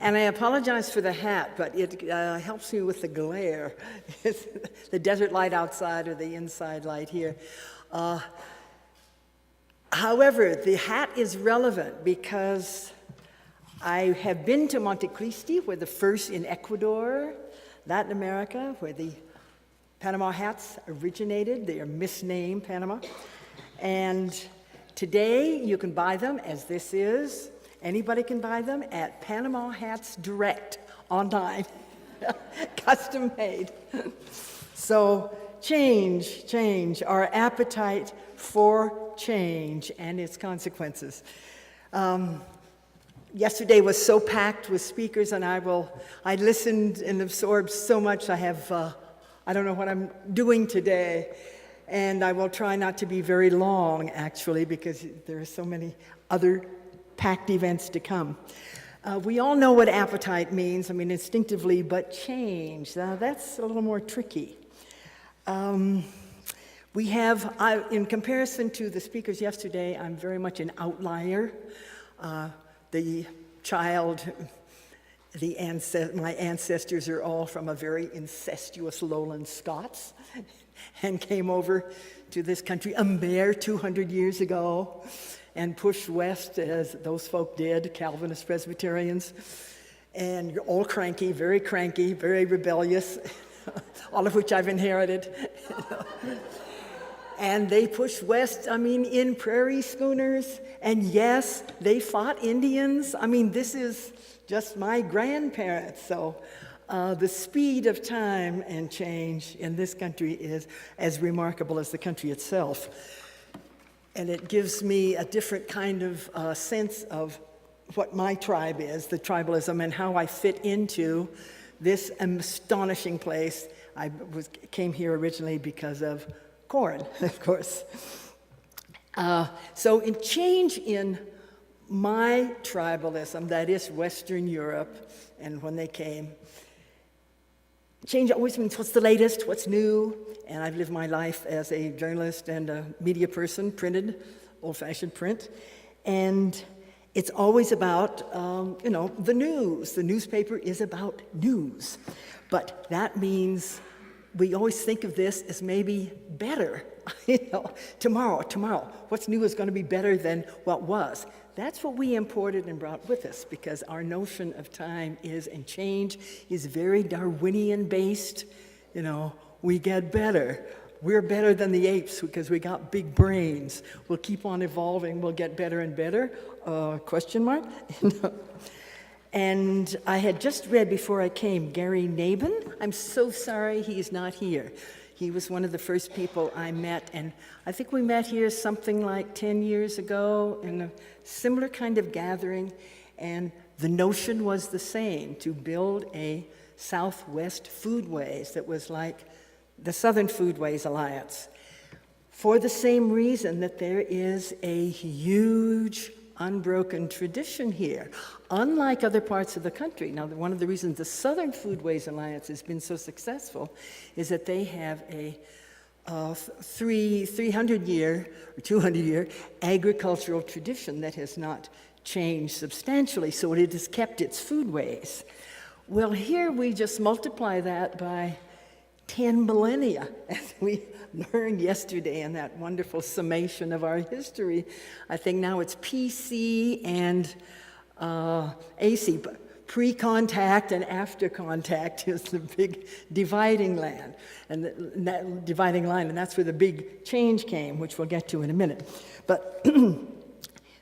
And I apologize for the hat, but it helps me with the glare. The desert light outside or the inside light here. However, the hat is relevant because I have been to Monte Cristi, where the first in Ecuador, Latin America, where the Panama hats originated. They are misnamed Panama. And today you can buy them, as this is. Anybody can buy them at Panama Hats Direct online, custom made. So change, our appetite for change and its consequences. Yesterday was so packed with speakers, and I listened and absorbed so much. I don't know what I'm doing today, and I will try not to be very long, actually, because there are so many other packed events to come. We all know what appetite means, instinctively, but change, that's a little more tricky. In comparison to the speakers yesterday, I'm very much an outlier. My ancestors are all from a very incestuous lowland Scots and came over to this country a mere 200 years ago and pushed west as those folk did, Calvinist Presbyterians, and all cranky, very rebellious, all of which I've inherited. And they pushed west, in prairie schooners, and yes, they fought Indians. This is just my grandparents, so the speed of time and change in this country is as remarkable as the country itself. And it gives me a different kind of sense of what my tribe is, the tribalism, and how I fit into this astonishing place. I came here originally because of corn, of course. So in change in my tribalism, that is Western Europe, and when they came, change always means what's the latest, what's new, and I've lived my life as a journalist and a media person, printed, old-fashioned print, and it's always about, the news. The newspaper is about news, but that means we always think of this as maybe better. Tomorrow, what's new is going to be better than what was. That's what we imported and brought with us, because our notion of time and change is very Darwinian based. We get better. We're better than the apes because we got big brains. We'll keep on evolving. We'll get better and better. Question mark? And I had just read before I came Gary Nabin. I'm so sorry he's not here. He was one of the first people I met, and I think we met here something like 10 years ago in a similar kind of gathering, and the notion was the same, to build a Southwest Foodways that was like the Southern Foodways Alliance, for the same reason that there is a huge unbroken tradition here, unlike other parts of the country. Now, one of the reasons the Southern Foodways Alliance has been so successful is that they have a 300-year or 200-year agricultural tradition that has not changed substantially, so it has kept its foodways. Well, here we just multiply that by 10 millennia, as we learned yesterday in that wonderful summation of our history. I think now it's PC and AC, but pre-contact and after contact is the big dividing line, and that's where the big change came, which we'll get to in a minute. But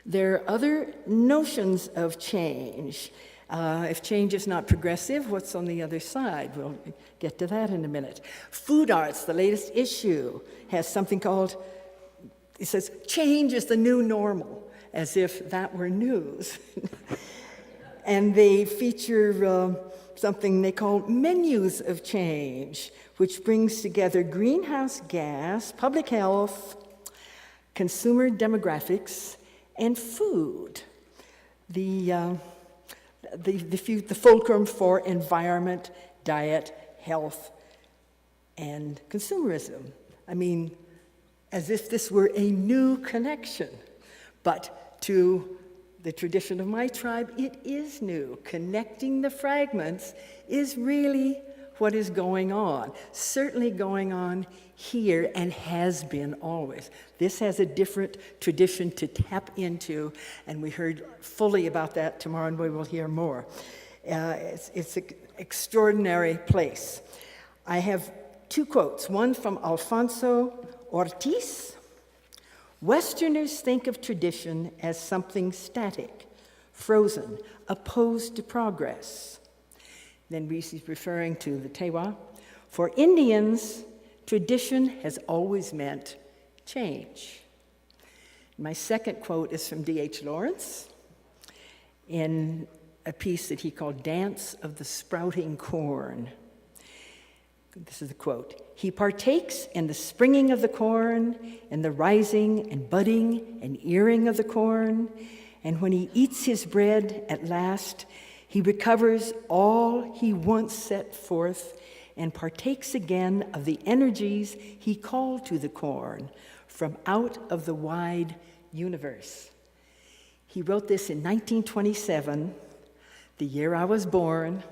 there are other notions of change. If change is not progressive, what's on the other side? We'll get to that in a minute. Food Arts, the latest issue, has something called, it says, change is the new normal, as if that were news. And they feature something they call menus of change, which brings together greenhouse gas, public health, consumer demographics, and food. The fulcrum for environment, diet, health, and consumerism. As if this were a new connection. But to the tradition of my tribe, it is new. Connecting the fragments is really what is going on, certainly going on here and has been always. This has a different tradition to tap into, and we heard fully about that tomorrow, and we will hear more. It's an extraordinary place. I have two quotes, one from Alfonso Ortiz. Westerners think of tradition as something static, frozen, opposed to progress. Then he's referring to the Tewa. For Indians, tradition has always meant change. My second quote is from D.H. Lawrence in a piece that he called Dance of the Sprouting Corn. This is the quote. He partakes in the springing of the corn, and the rising and budding and earing of the corn, and when he eats his bread at last, he recovers all he once set forth and partakes again of the energies he called to the corn from out of the wide universe. He wrote this in 1927, the year I was born,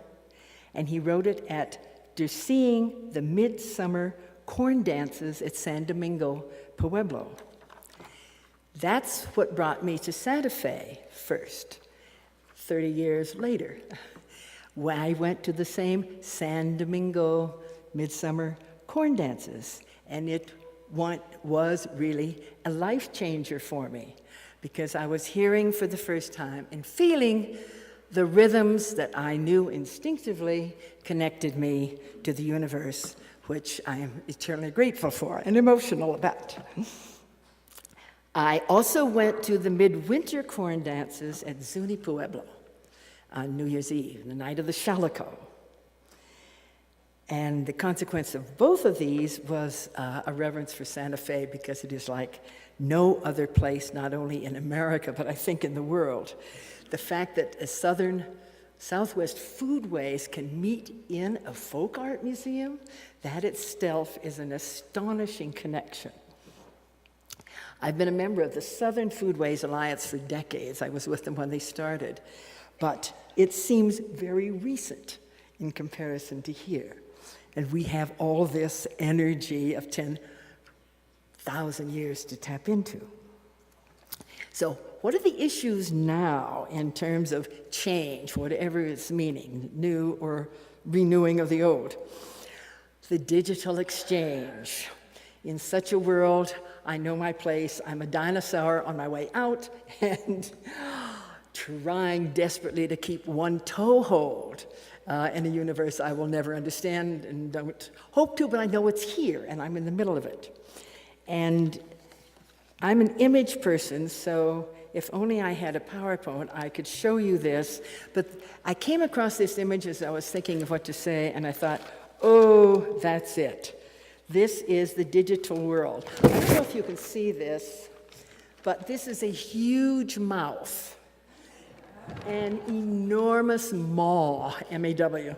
and he wrote it after seeing the midsummer corn dances at San Domingo Pueblo. That's what brought me to Santa Fe first. 30 years later, when I went to the same San Domingo midsummer corn dances, and it was really a life changer for me because I was hearing for the first time and feeling the rhythms that I knew instinctively connected me to the universe, which I am eternally grateful for and emotional about. I also went to the midwinter corn dances at Zuni Pueblo on New Year's Eve, the night of the Shalako. And the consequence of both of these was a reverence for Santa Fe because it is like no other place, not only in America, but I think in the world. The fact that a Southwest foodways can meet in a folk art museum, that itself is an astonishing connection. I've been a member of the Southern Foodways Alliance for decades. I was with them when they started. But it seems very recent in comparison to here. And we have all this energy of 10,000 years to tap into. So what are the issues now in terms of change, whatever its meaning, new or renewing of the old? The digital exchange. In such a world, I know my place. I'm a dinosaur on my way out and trying desperately to keep one toehold in a universe I will never understand and don't hope to, but I know it's here and I'm in the middle of it. And I'm an image person, so if only I had a PowerPoint, I could show you this. But I came across this image as I was thinking of what to say, and I thought, oh, that's it. This is the digital world. I don't know if you can see this, but this is a huge mouth, an enormous maw, M-A-W.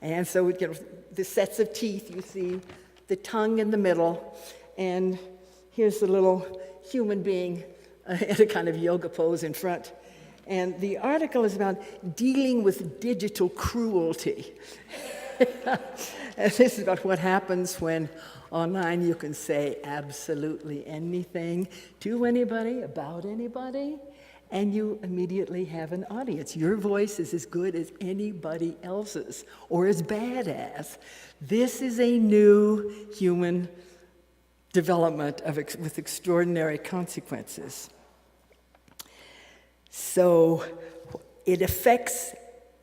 And so we get the sets of teeth, you see the tongue in the middle, and here's the little human being in a kind of yoga pose in front. And the article is about dealing with digital cruelty. And this is about what happens when online you can say absolutely anything to anybody, about anybody, and you immediately have an audience. Your voice is as good as anybody else's, or as bad as. This is a new human development with extraordinary consequences. So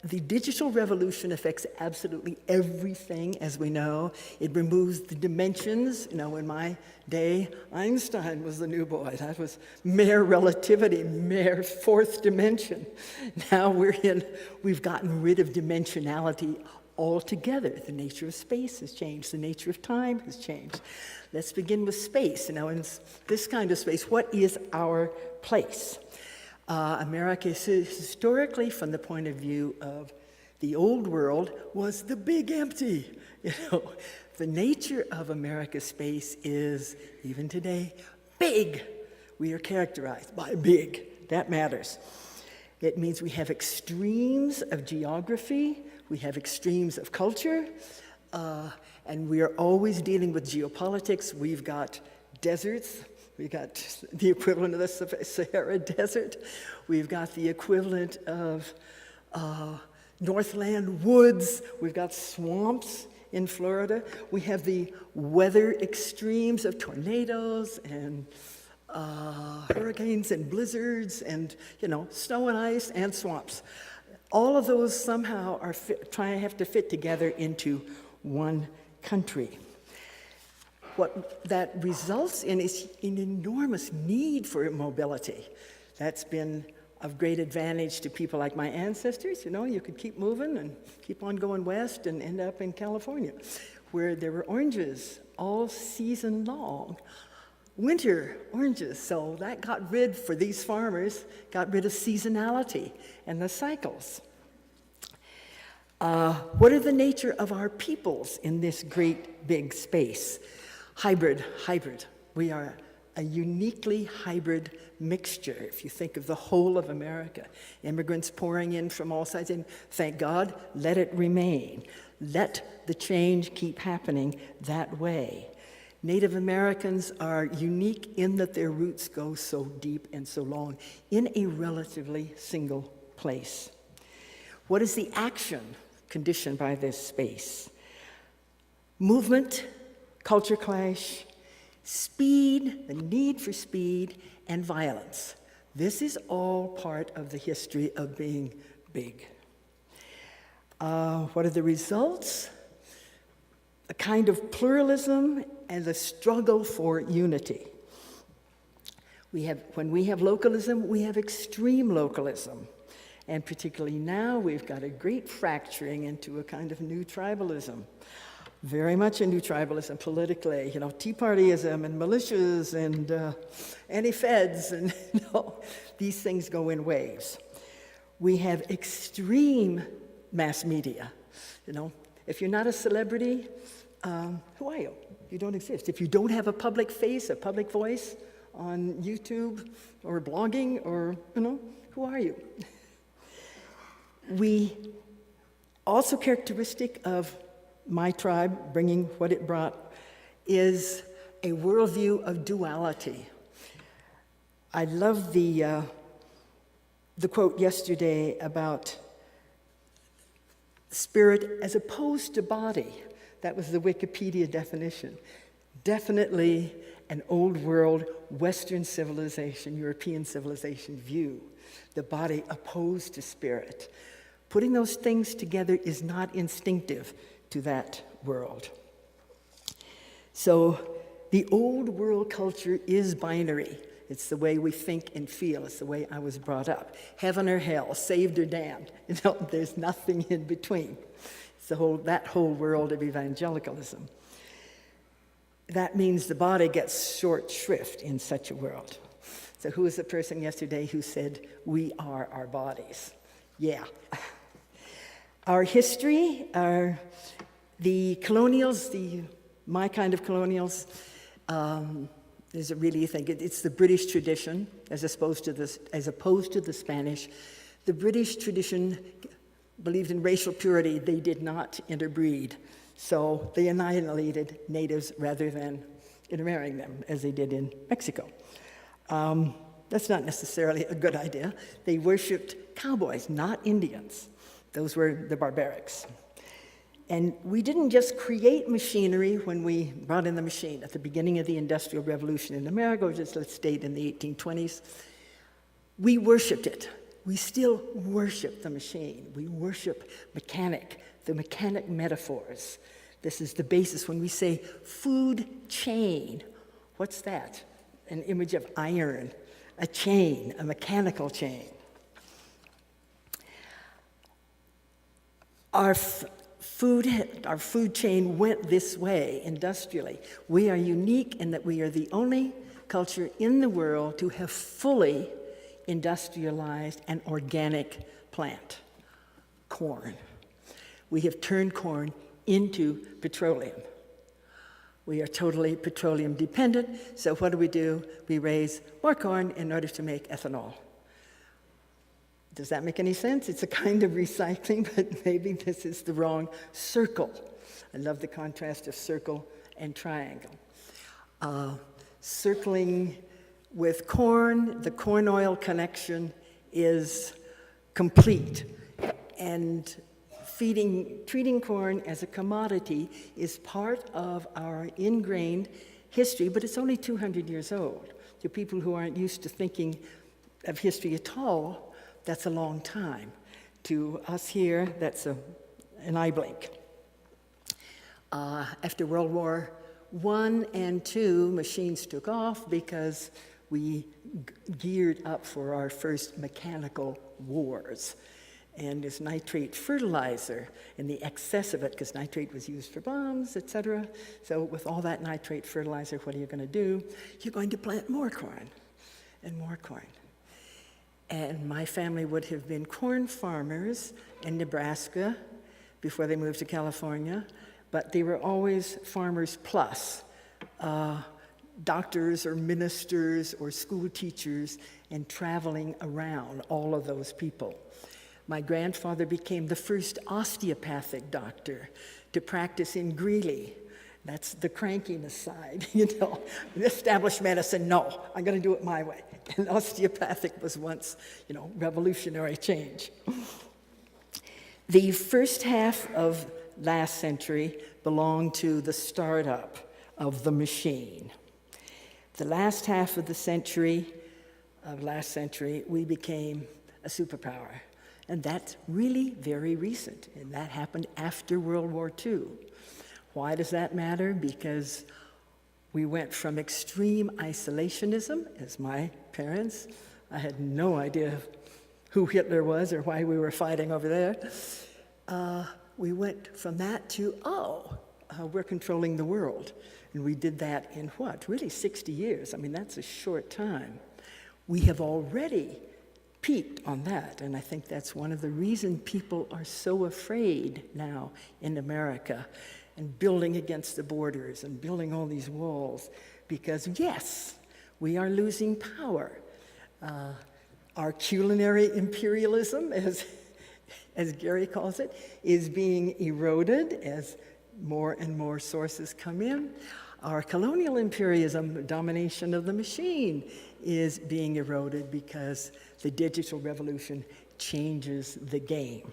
the digital revolution affects absolutely everything, as we know. It removes the dimensions. You know, in my day, Einstein was the new boy. That was mere relativity, mere fourth dimension. Now we've gotten rid of dimensionality altogether. The nature of space has changed. The nature of time has changed. Let's begin with space. You know, in this kind of space, what is our place? America, historically, from the point of view of the old world, was the big empty. You know, the nature of America's space is, even today, big. We are characterized by big. that matters. It means we have extremes of geography, we have extremes of culture, and we are always dealing with geopolitics. We've got deserts, we've got the equivalent of the Sahara Desert, we've got the equivalent of Northland woods, we've got swamps in Florida, we have the weather extremes of tornadoes and hurricanes and blizzards and, snow and ice and swamps. All of those somehow are have to fit together into one country. What that results in is an enormous need for mobility. That's been of great advantage to people like my ancestors. You could keep moving and keep on going west and end up in California, where there were oranges all season long. Winter oranges, so that for these farmers, got rid of seasonality and the cycles. What are the nature of our peoples in this great big space? Hybrid. We are a uniquely hybrid mixture, if you think of the whole of America. Immigrants pouring in from all sides, and thank God, let it remain. Let the change keep happening that way. Native Americans are unique in that their roots go so deep and so long in a relatively single place. What is the action conditioned by this space? Movement, culture clash, speed, the need for speed, and violence. This is all part of the history of being big. What are the results? A kind of pluralism and the struggle for unity. When we have localism, we have extreme localism. And particularly now, we've got a great fracturing into a kind of new tribalism. Very much a new tribalism politically, Tea Partyism and militias and anti-feds, and these things go in waves. We have extreme mass media. If you're not a celebrity, who are you? You don't exist. If you don't have a public face, a public voice on YouTube or blogging or, who are you? We also characteristic of my tribe, bringing what it brought, is a worldview of duality. I love the quote yesterday about spirit as opposed to body. That was the Wikipedia definition. Definitely an old world, Western civilization, European civilization view. The body opposed to spirit. Putting those things together is not instinctive to that world. So the old world culture is binary. It's the way we think and feel. It's the way I was brought up. Heaven or hell, saved or damned. There's nothing in between. It's that whole world of evangelicalism. That means the body gets short shrift in such a world. So who was the person yesterday who said, we are our bodies? Yeah. Our history, the colonials, my kind of colonials, is it really, it's the British tradition as opposed to the Spanish. The British tradition believed in racial purity. They did not interbreed. So they annihilated natives rather than intermarrying them, as they did in Mexico. That's not necessarily a good idea. They worshipped cowboys, not Indians. Those were the barbarics. And we didn't just create machinery when we brought in the machine at the beginning of the Industrial Revolution in America, or just let's state in the 1820s. We worshipped it. We still worship the machine. We worship the mechanic metaphors. This is the basis when we say food chain. What's that? An image of iron, a chain, a mechanical chain. Our food chain went this way industrially. We are unique in that we are the only culture in the world to have fully industrialized an organic plant, corn. We have turned corn into petroleum. We are totally petroleum dependent, so what do? We raise more corn in order to make ethanol. Does that make any sense? It's a kind of recycling, but maybe this is the wrong circle. I love the contrast of circle and triangle. Circling with corn, the corn oil connection is complete. And treating corn as a commodity is part of our ingrained history, but it's only 200 years old. To people who aren't used to thinking of history at all, that's a long time. To us here, that's an eye blink. After World War I and II, machines took off because we geared up for our first mechanical wars. And this nitrate fertilizer and the excess of it, because nitrate was used for bombs, etc. So with all that nitrate fertilizer, what are you going to do? You're going to plant more corn and more corn. And my family would have been corn farmers in Nebraska before they moved to California, but they were always farmers plus, doctors or ministers or school teachers, and traveling around, all of those people. My grandfather became the first osteopathic doctor to practice in Greeley. That's the crankiness side, Established medicine, no, I'm going to do it my way. And osteopathic was once, revolutionary change. The first half of last century belonged to the startup of the machine. The last half of the last century, we became a superpower. And that's really very recent, and that happened after World War II. Why does that matter? Because we went from extreme isolationism, as my parents, I had no idea who Hitler was or why we were fighting over there. We went from that to, we're controlling the world. And we did that in really 60 years. I mean, that's a short time. We have already peaked on that, and I think that's one of the reasons people are so afraid now in America and building against the borders and building all these walls, because yes, we are losing power. Our culinary imperialism, as Gary calls it, is being eroded as more and more sources come in. Our colonial imperialism, domination of the machine, is being eroded because the digital revolution changes the game.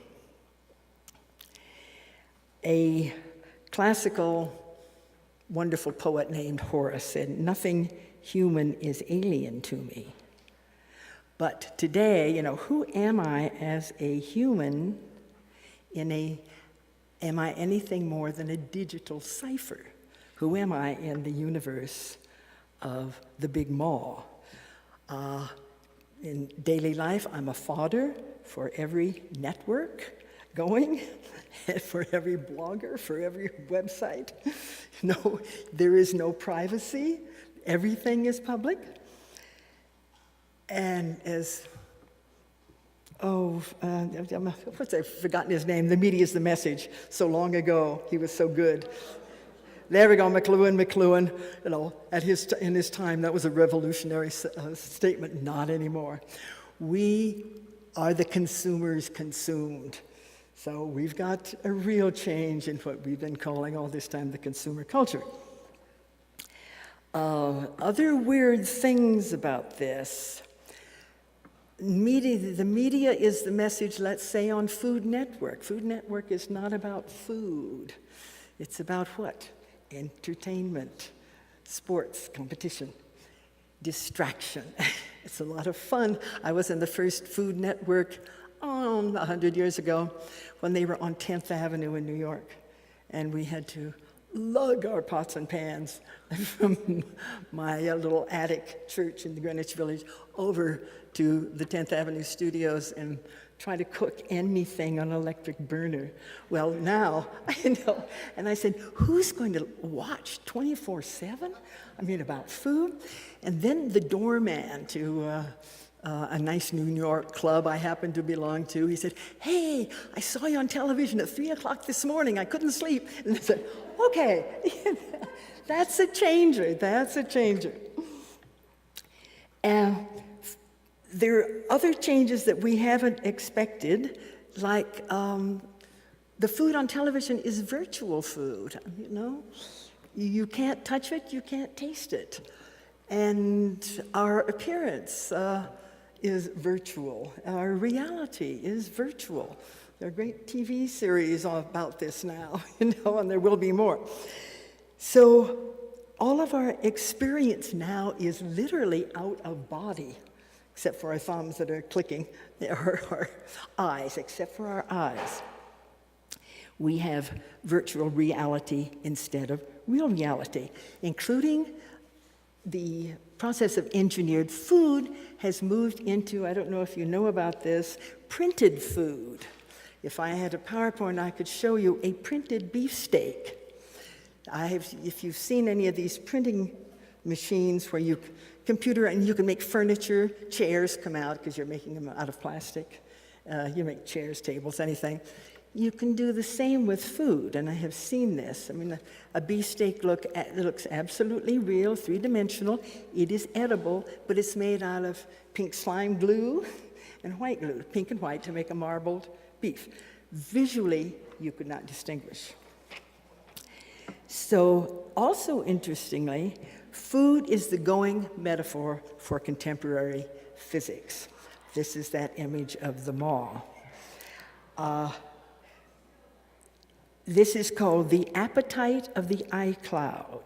A classical, wonderful poet named Horace said, "Nothing human is alien to me." But today, who am I as a human am I anything more than a digital cipher? Who am I in the universe of the big mall? In daily life, I'm a fodder for every network going, for every blogger, for every website. No, there is no privacy. Everything is public. And I've forgotten his name. The Media is the Message. So long ago, he was so good. There we go, McLuhan. In his time, that was a revolutionary statement. Not anymore. We are the consumers consumed. So we've got a real change in what we've been calling all this time the consumer culture. Other weird things about this. The media is the message, let's say, on Food Network. Food Network is not about food. It's about what? Entertainment, sports, competition, distraction. It's a lot of fun. I was in the first Food Network 100 years ago when they were on 10th Avenue in New York. And we had to lug our pots and pans from my little attic church in the Greenwich Village over to the 10th Avenue studios and try to cook anything on an electric burner. Well, now, and I said, who's going to watch 24/7? About food? And then the doorman to a nice New York club I happened to belong to, he said, "Hey, I saw you on television at 3 o'clock this morning. I couldn't sleep." And I said, okay, that's a changer. And There are other changes that we haven't expected, like the food on television is virtual food, you know? You can't touch it, you can't taste it. And our appearance is virtual. Our reality is virtual. There are great TV series about this now, you know, and there will be more. So all of our experience now is literally out of body, except for our thumbs that are clicking, or our eyes, except for our eyes. We have virtual reality instead of real reality, including the process of engineered food has moved into, I don't know if you know about this, printed food. If I had a PowerPoint, I could show you a printed beefsteak. If you've seen any of these printing machines where you computer and you can make furniture, chairs come out because you're making them out of plastic. You make chairs, tables, anything. You can do the same with food, and I have seen this. I mean, a beefsteak looks absolutely real, three-dimensional. It is edible, but it's made out of pink slime glue and white glue, pink and white, to make a marbled beef. Visually, you could not distinguish. So, also interestingly, food is the going metaphor for contemporary physics. This is that image of the maw. This is called the appetite of the iCloud.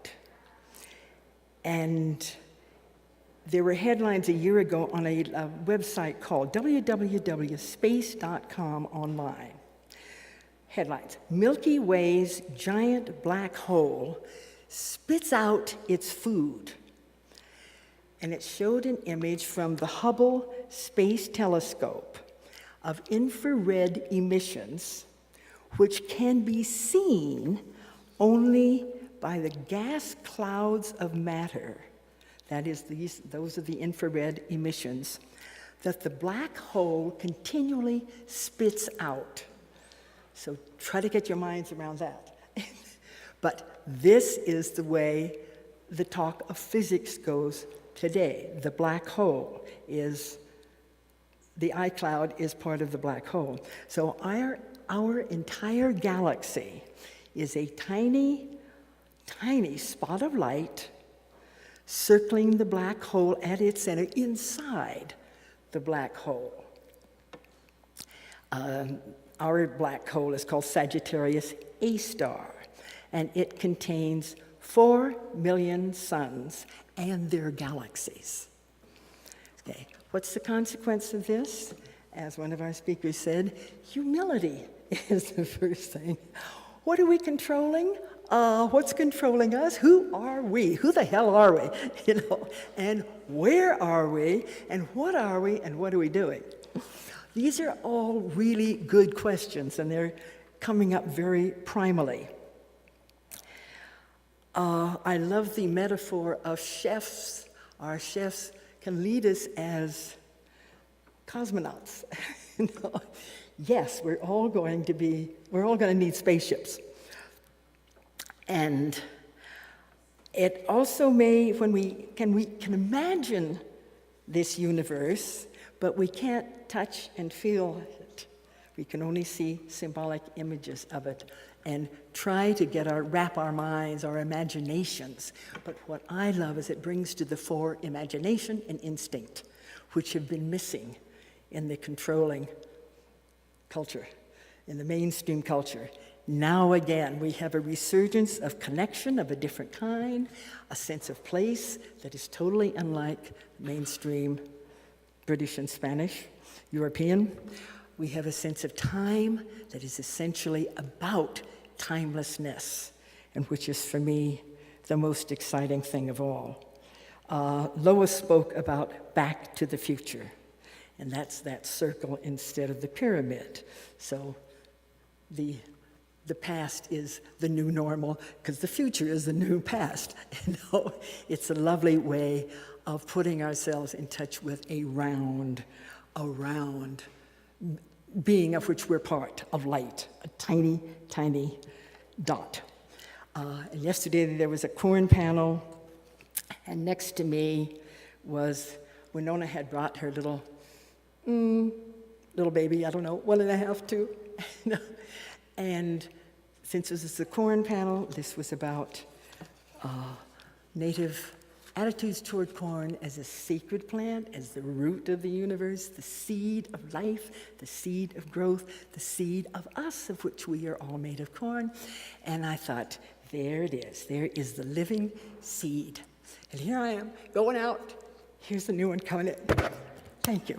And there were headlines a year ago on a website called www.space.com online. Headlines: Milky Way's giant black hole spits out its food. And it showed an image from the Hubble Space Telescope of infrared emissions, which can be seen only by the gas clouds of matter. That is, those are the infrared emissions that the black hole continually spits out. So try to get your minds around that. But this is the way the talk of physics goes today. The black hole is, the iCloud is part of the black hole. So our entire galaxy is a tiny, tiny spot of light circling the black hole at its center, inside the black hole. Our black hole is called Sagittarius A star, and it contains 4 million suns and their galaxies. Okay, what's the consequence of this? As one of our speakers said, humility is the first thing. What are we controlling? What's controlling us? Who are we? Who the hell are we? You know, and where are we? And what are we? And what are we doing? These are all really good questions, and they're coming up very primally. I love the metaphor of chefs. Our chefs can lead us as cosmonauts. You know? Yes, we're all going to need spaceships. And it also may, when we can imagine this universe, but we can't touch and feel it. We can only see symbolic images of it and try to wrap our minds, our imaginations. But what I love is it brings to the fore imagination and instinct, which have been missing in the controlling culture, in the mainstream culture. Now again, we have a resurgence of connection of a different kind, a sense of place that is totally unlike mainstream British and Spanish, European. We have a sense of time that is essentially about timelessness, and which is, for me, the most exciting thing of all. Lois spoke about Back to the Future, and that's that circle instead of the pyramid. So the past is the new normal, because the future is the new past. You know, it's a lovely way of putting ourselves in touch with a round being of which we're part, of light, a tiny, tiny dot. And yesterday there was a corn panel, and next to me was, Winona had brought her little little baby, I don't know, 1.5, 2. And since this is the corn panel, this was about Native attitudes toward corn as a sacred plant, as the root of the universe, the seed of life, the seed of growth, the seed of us, of which we are all made of corn. And I thought, there it is. There is the living seed. And here I am, going out. Here's the new one coming in. Thank you.